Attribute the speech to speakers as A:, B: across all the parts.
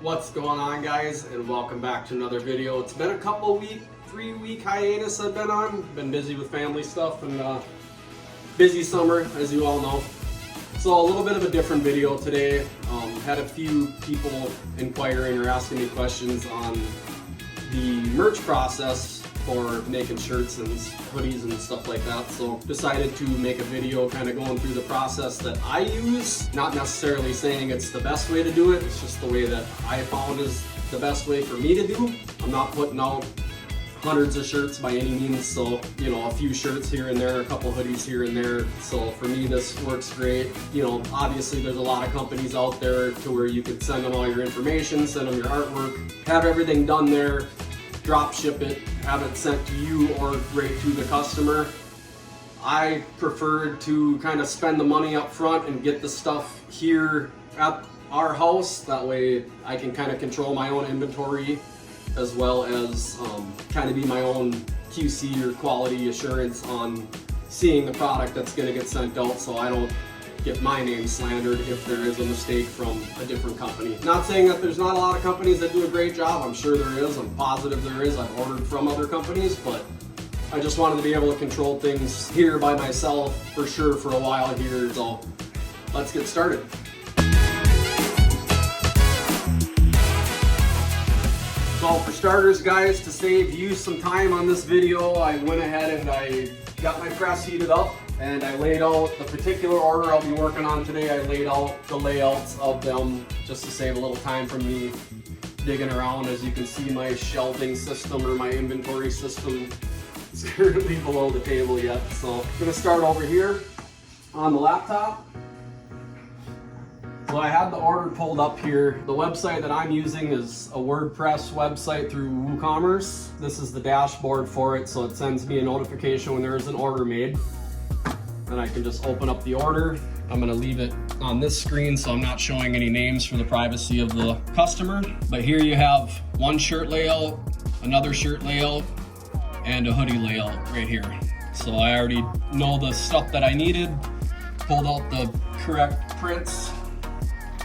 A: What's going on, guys, and welcome back to another video. It's been a couple week, 3-week hiatus I've been on. Been busy with family stuff and busy summer, as you all know. So a little bit of a different video today. Had a few people inquiring or asking me questions on the merch process for making shirts and hoodies and stuff like that. So decided to make a video kind of going through the process that I use. Not necessarily saying it's the best way to do it, it's just the way that I found is the best way for me to do. I'm not putting out hundreds of shirts by any means, so you know, a few shirts here and there, a couple hoodies here and there. So for me this works great. You know, obviously there's a lot of companies out there to where you could send them all your information, send them your artwork, have everything done there, drop ship it, have it sent to you or right to the customer. I preferred to kind of spend the money up front and get the stuff here at our house. That way I can kind of control my own inventory, as well as kind of be my own QC or quality assurance on seeing the product that's going to get sent out, so I don't get my name slandered if there is a mistake from a different company. Not saying that there's not a lot of companies that do a great job. I'm sure there is. I'm positive there is. I've ordered from other companies, but I just wanted to be able to control things here by myself for sure for a while here. So let's get started. So for starters, guys, to save you some time on this video, I went ahead and I got my press heated up and I laid out the particular order I'll be working on today. I laid out the layouts of them just to save a little time from me digging around. As you can see, my shelving system or my inventory system is currently below the table yet. So I'm gonna start over here on the laptop. So I have the order pulled up here. The website that I'm using is a WordPress website through WooCommerce. This is the dashboard for it, so it sends me a notification when there is an order made. Then I can just open up the order. I'm gonna leave it on this screen so I'm not showing any names for the privacy of the customer. But here you have one shirt layout, another shirt layout, and a hoodie layout right here. So I already know the stuff that I needed, pulled out the correct prints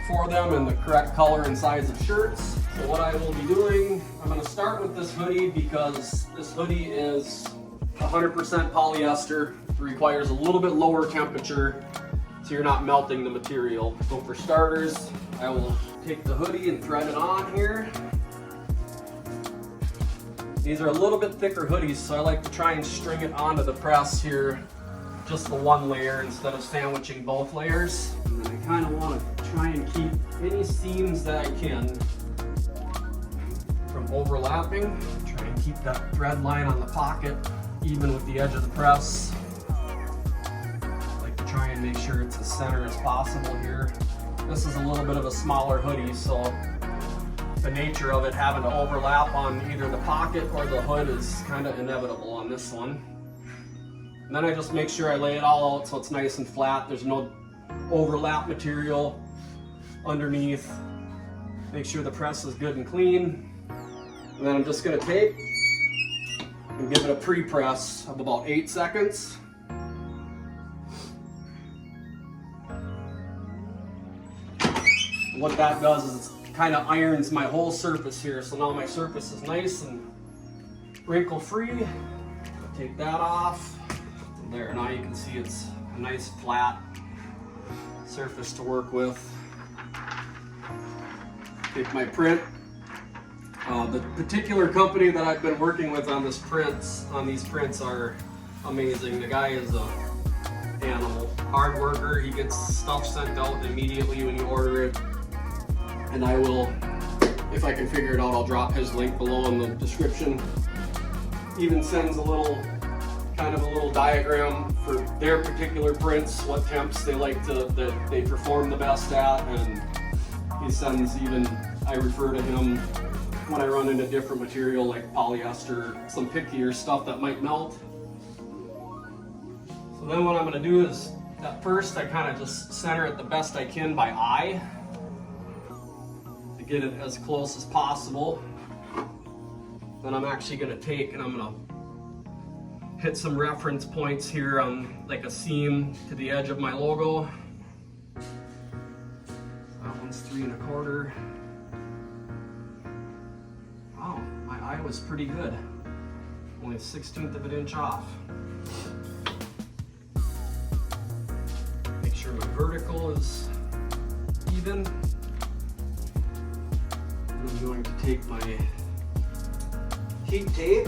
A: for them and the correct color and size of shirts. So what I will be doing, I'm going to start with this hoodie because this hoodie is 100% polyester. It requires a little bit lower temperature so you're not melting the material. So for starters, I will take the hoodie and thread it on here. These are a little bit thicker hoodies, so I like to try and string it onto the press here, just the one layer instead of sandwiching both layers. And then I kind of want to try and keep any seams that I can from overlapping. Try and keep that thread line on the pocket even with the edge of the press. I like to try and make sure it's as center as possible here. This is a little bit of a smaller hoodie, so the nature of it having to overlap on either the pocket or the hood is kind of inevitable on this one. And then I just make sure I lay it all out so it's nice and flat. There's no overlap material underneath. Make sure the press is good and clean. And then I'm just gonna take and give it a pre-press of about 8 seconds. What that does is it kind of irons my whole surface here. So now my surface is nice and wrinkle free. Take that off. There, now you can see it's a nice flat surface to work with. Take my print. The particular company that I've been working with on these prints are amazing. The guy is an animal, hard worker. He gets stuff sent out immediately when you order it. And I will, if I can figure it out, I'll drop his link below in the description. Even sends a little diagram for their particular prints, what temps they like to, that they perform the best at, and he sends even, I refer to him when I run into different material like polyester, some pickier stuff that might melt. So then what I'm gonna do is, at first I kind of just center it the best I can by eye to get it as close as possible. Then I'm actually gonna take and I'm gonna hit some reference points here on like a seam to the edge of my logo. That one's 3 1/4. was pretty good. Only a 1/16 of an inch off. Make sure my vertical is even. I'm going to take my heat tape.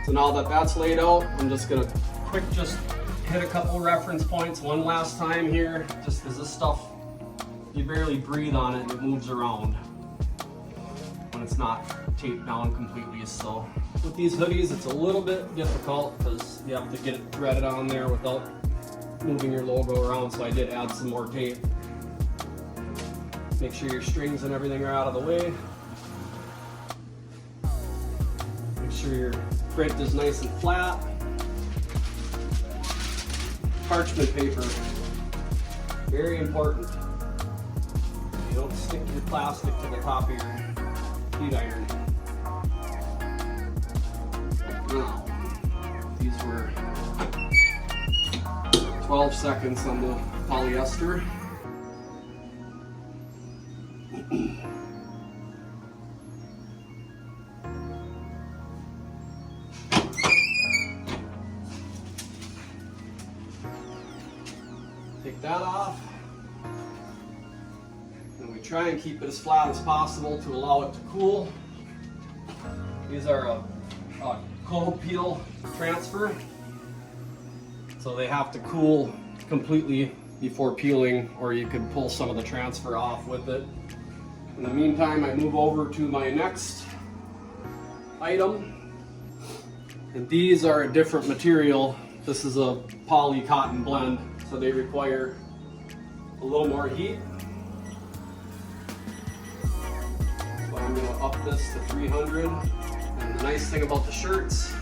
A: So now that that's laid out, I'm just gonna just hit a couple reference points one last time here, just because this stuff, you barely breathe on it and it moves around when it's not taped down completely. So with these hoodies, it's a little bit difficult because you have to get it threaded on there without moving your logo around. So I did add some more tape. Make sure your strings and everything are out of the way. Make sure your print is nice and flat. Parchment paper, very important. You don't stick your plastic to the top of your heat iron. Now, these were 12 seconds on the polyester. Take that off. And we try and keep it as flat as possible to allow it to cool. These are a cold peel transfer. So they have to cool completely before peeling, or you could pull some of the transfer off with it. In the meantime, I move over to my next item. And these are a different material. This is a poly cotton blend, so they require a little more heat. So I'm going to up this to 300. And the nice thing about the shirts,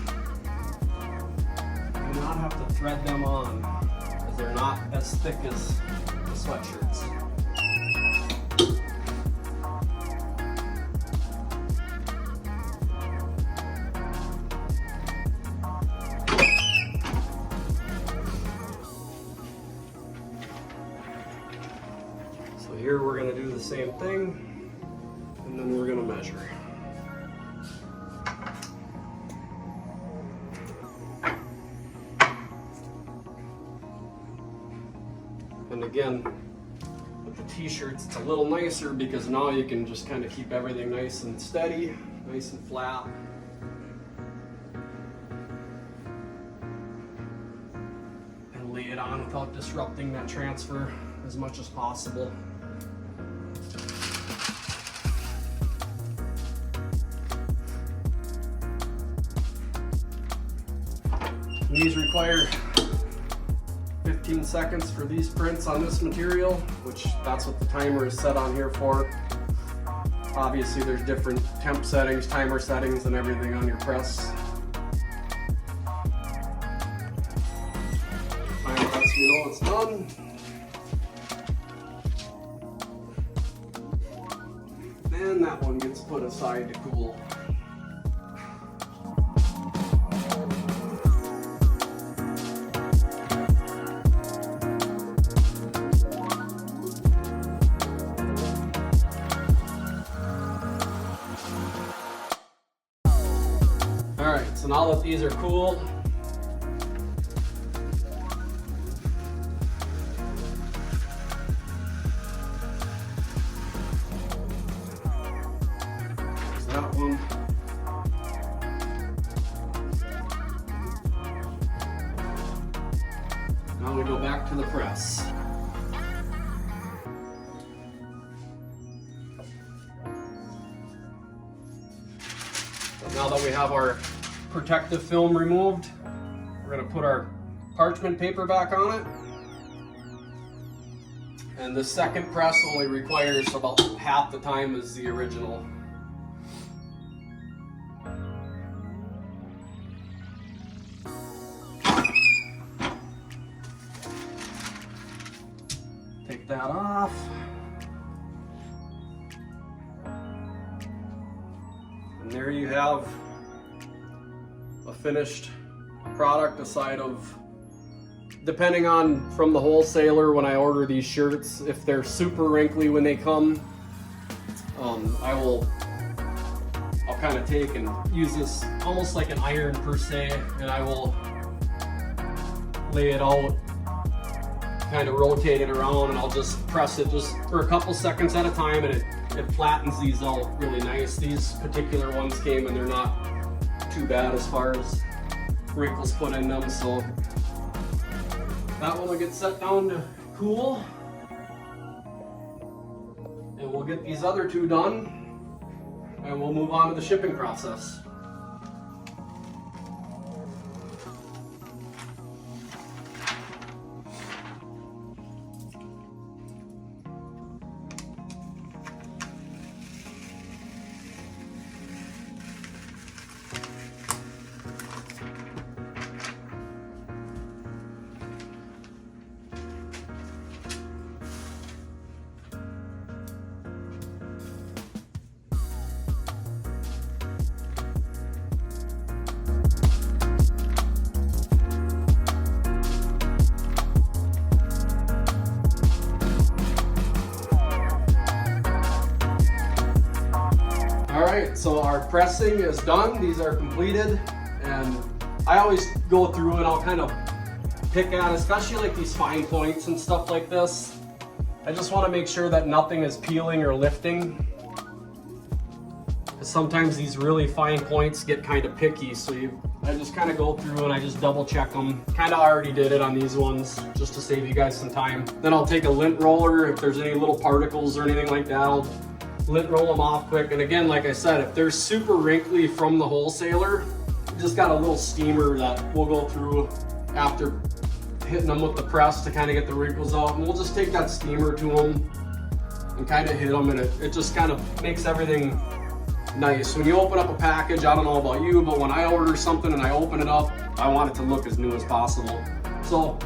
A: you do not have to thread them on, because they're not as thick as the sweatshirts. So here we're going to do the same thing, and then we're going to measure. And again, with the t-shirts, it's a little nicer because now you can just kind of keep everything nice and steady, nice and flat. And lay it on without disrupting that transfer as much as possible. And these require 15 seconds for these prints on this material, which that's what the timer is set on here for. Obviously there's different temp settings, timer settings, and everything on your press. Timer lets me know it's done. And that one gets put aside to cool. Alright, so now that these are cool, there's that one. Now we go back to the press. Now that we have our protective film removed, we're going to put our parchment paper back on it. And the second press only requires about half the time as the original. Take that off. And there you have a finished product aside of depending on from the wholesaler when I order these shirts, if they're super wrinkly when they come, I'll kind of take and use this almost like an iron per se, and I will lay it out, kind of rotate it around, and I'll just press it just for a couple seconds at a time, and it flattens these out really nice. These particular ones came and they're not too bad as far as wrinkles put in them, so that one will get set down to cool, and we'll get these other two done, and we'll move on to the shipping process. Alright, so our pressing is done. These are completed, and I always go through and I'll kind of pick at, especially like these fine points and stuff like this. I just want to make sure that nothing is peeling or lifting. Sometimes these really fine points get kind of picky, so I just kind of go through and I just double check them. Kind of already did it on these ones just to save you guys some time. Then I'll take a lint roller if there's any little particles or anything like that. I'll lint roll them off quick. And again, like I said, if they're super wrinkly from the wholesaler, just got a little steamer that we'll go through after hitting them with the press to kind of get the wrinkles out, and we'll just take that steamer to them and kind of hit them, and it just kind of makes everything nice. When you open up a package, I don't know about you, but when I order something and I open it up, I want it to look as new as possible. So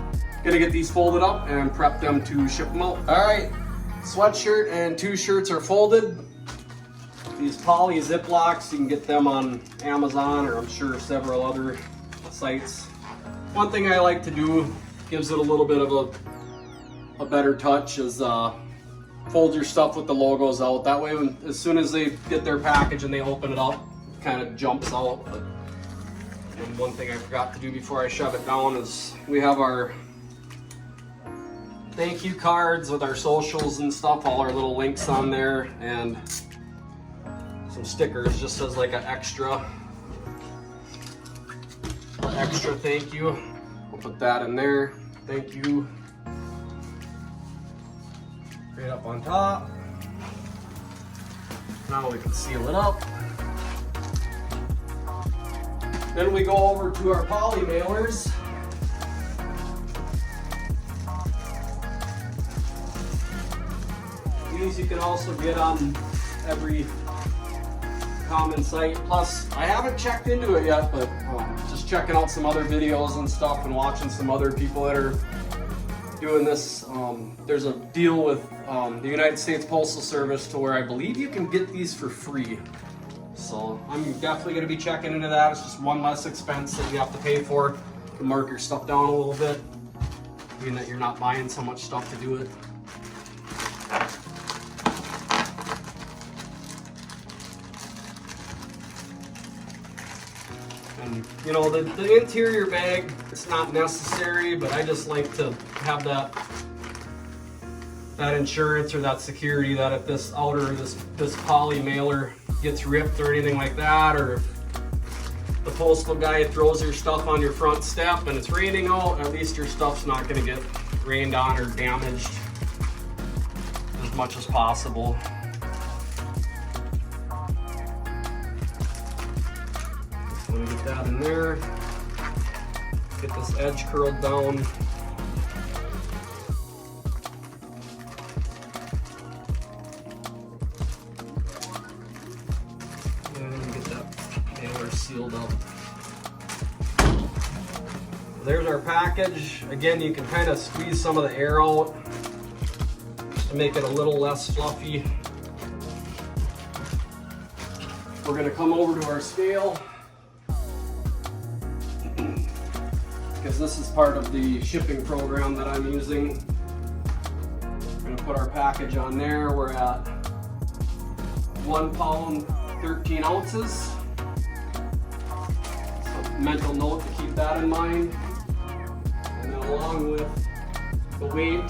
A: gonna get these folded up and prep them to ship them out. All right, sweatshirt and two shirts are folded. These poly ziplocks, you can get them on Amazon, or I'm sure several other sites. One thing I like to do, gives it a little bit of a better touch, is fold your stuff with the logos out. That way, as soon as they get their package and they open it up, it kind of jumps out. And one thing I forgot to do before I shove it down is we have our thank you cards with our socials and stuff, all our little links on there, and some stickers just as like an extra thank you. We'll put that in there. Thank you. Right up on top. Now we can seal it up. Then we go over to our poly mailers. These you can also get on every common site. Plus, I haven't checked into it yet, but just checking out some other videos and stuff and watching some other people that are doing this. There's a deal with the United States Postal Service to where I believe you can get these for free. So I'm definitely going to be checking into that. It's just one less expense that you have to pay for. You can mark your stuff down a little bit, being that you're not buying so much stuff to do it. And you know, the interior bag, it's not necessary, but I just like to have that insurance or that security that if this outer, this poly mailer gets ripped or anything like that, or if the postal guy throws your stuff on your front step and it's raining out, at least your stuff's not going to get rained on or damaged as much as possible. Let me get that in there. Get this edge curled down. And get that mailer sealed up. There's our package. Again, you can kind of squeeze some of the air out just to make it a little less fluffy. We're going to come over to our scale. because this is part of the shipping program that I'm using. We're going to put our package on there. We're at 1 pound 13 ounces. So mental note to keep that in mind. And then along with the weight,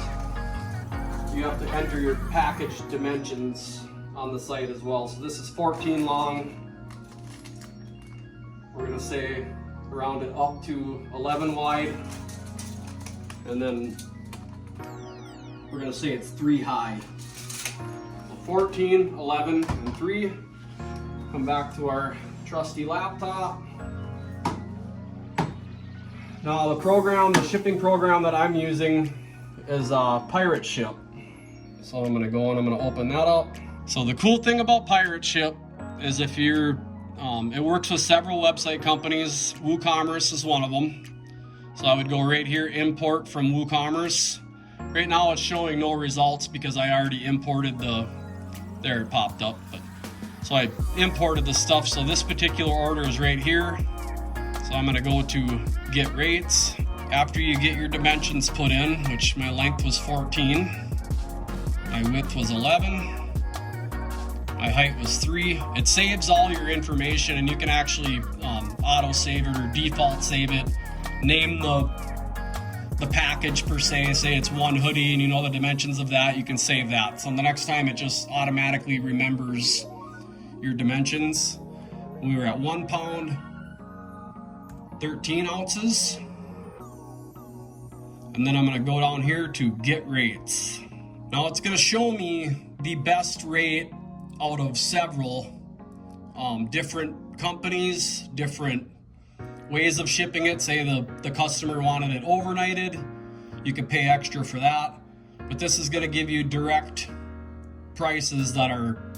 A: you have to enter your package dimensions on the site as well. So this is 14 long. We're going to say round it up to 11 wide. And then we're going to say it's 3 high. So 14, 11, and 3. Come back to our trusty laptop. Now the shipping program that I'm using is Pirate Ship. So I'm gonna go and I'm gonna open that up. So the cool thing about Pirate Ship is if you're, it works with several website companies. WooCommerce is one of them. So I would go right here, import from WooCommerce. Right now it's showing no results because I already imported there it popped up. So I imported the stuff. So this particular order is right here. So I'm gonna go to get rates. After you get your dimensions put in, which my length was 14, my width was 11, my height was 3. It saves all your information, and you can actually auto save it or default save it. Name the package per se. Say it's 1 hoodie and you know the dimensions of that, you can save that. So the next time it just automatically remembers your dimensions. We were at 1 pound 13 ounces. And then I'm going to go down here to get rates. Now it's going to show me the best rate out of several different companies, different ways of shipping it. Say the customer wanted it overnighted, you could pay extra for that. But this is going to give you direct prices that are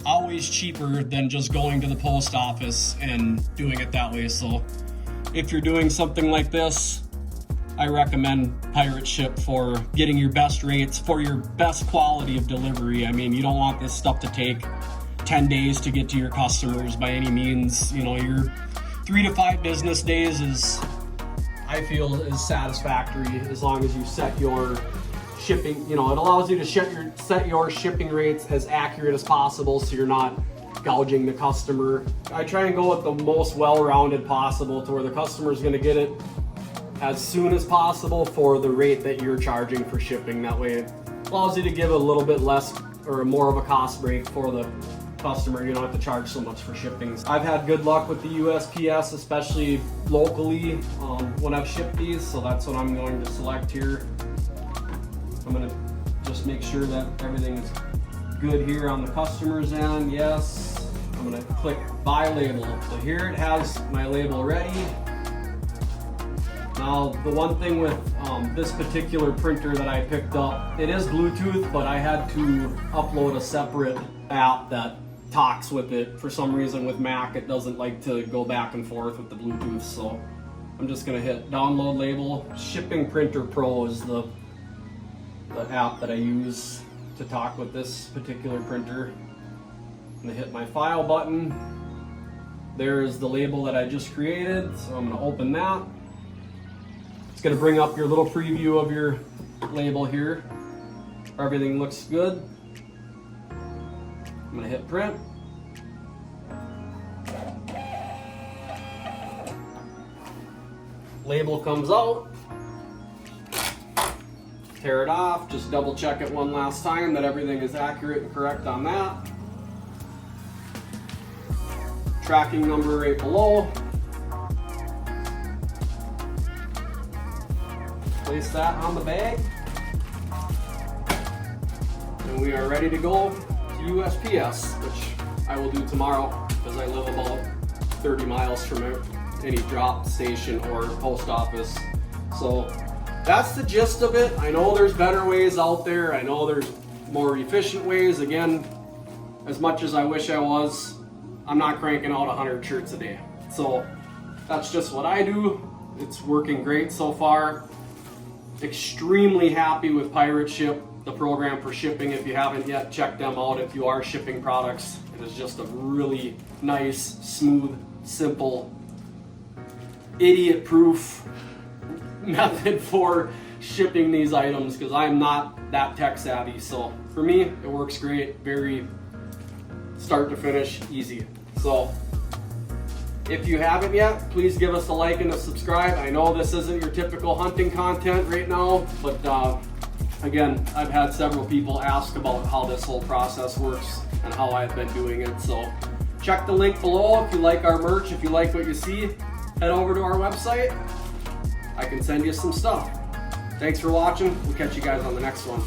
A: always cheaper than just going to the post office and doing it that way. So if you're doing something like this, I recommend Pirate Ship for getting your best rates, for your best quality of delivery. I mean, you don't want this stuff to take 10 days to get to your customers by any means. You know, your 3 to 5 business days is, I feel, is satisfactory as long as you set your shipping, you know, it allows you to set your shipping rates as accurate as possible so you're not gouging the customer. I try and go with the most well-rounded possible to where the customer's gonna get it as soon as possible for the rate that you're charging for shipping. That way it allows you to give a little bit less or more of a cost break for the customer. You don't have to charge so much for shipping. I've had good luck with the USPS, especially locally when I've shipped these, so that's what I'm going to select here. I'm going to just make sure that everything is good here on the customer's end. Yes. I'm going to click buy label. So here it has my label ready. Now, the one thing with this particular printer that I picked up, it is Bluetooth, but I had to upload a separate app that talks with it. For some reason with Mac, it doesn't like to go back and forth with the Bluetooth, so I'm just gonna hit download label. Shipping Printer Pro is the app that I use to talk with this particular printer. I'm gonna hit my file button. There's the label that I just created, so I'm gonna open that. It's going to bring up your little preview of your label here. Everything looks good. I'm going to hit print. Label comes out. Tear it off. Just double check it one last time that everything is accurate and correct on that. Tracking number right below. Place that on the bag, and we are ready to go to USPS, which I will do tomorrow because I live about 30 miles from any drop station or post office. So that's the gist of it. I know there's better ways out there. I know there's more efficient ways. Again, as much as I wish I was, I'm not cranking out 100 shirts a day. So that's just what I do. It's working great so far. Extremely happy with Pirate Ship, the program for shipping. If you haven't yet, check them out if you are shipping products. It is just a really nice, smooth, simple, idiot-proof method for shipping these items because I'm not that tech savvy. So for me, it works great. Very start to finish, easy. So if you haven't yet, please give us a like and a subscribe. I know this isn't your typical hunting content right now, but again, I've had several people ask about how this whole process works and how I've been doing it. So check the link below if you like our merch. If you like what you see, head over to our website. I can send you some stuff. Thanks for watching. We'll catch you guys on the next one.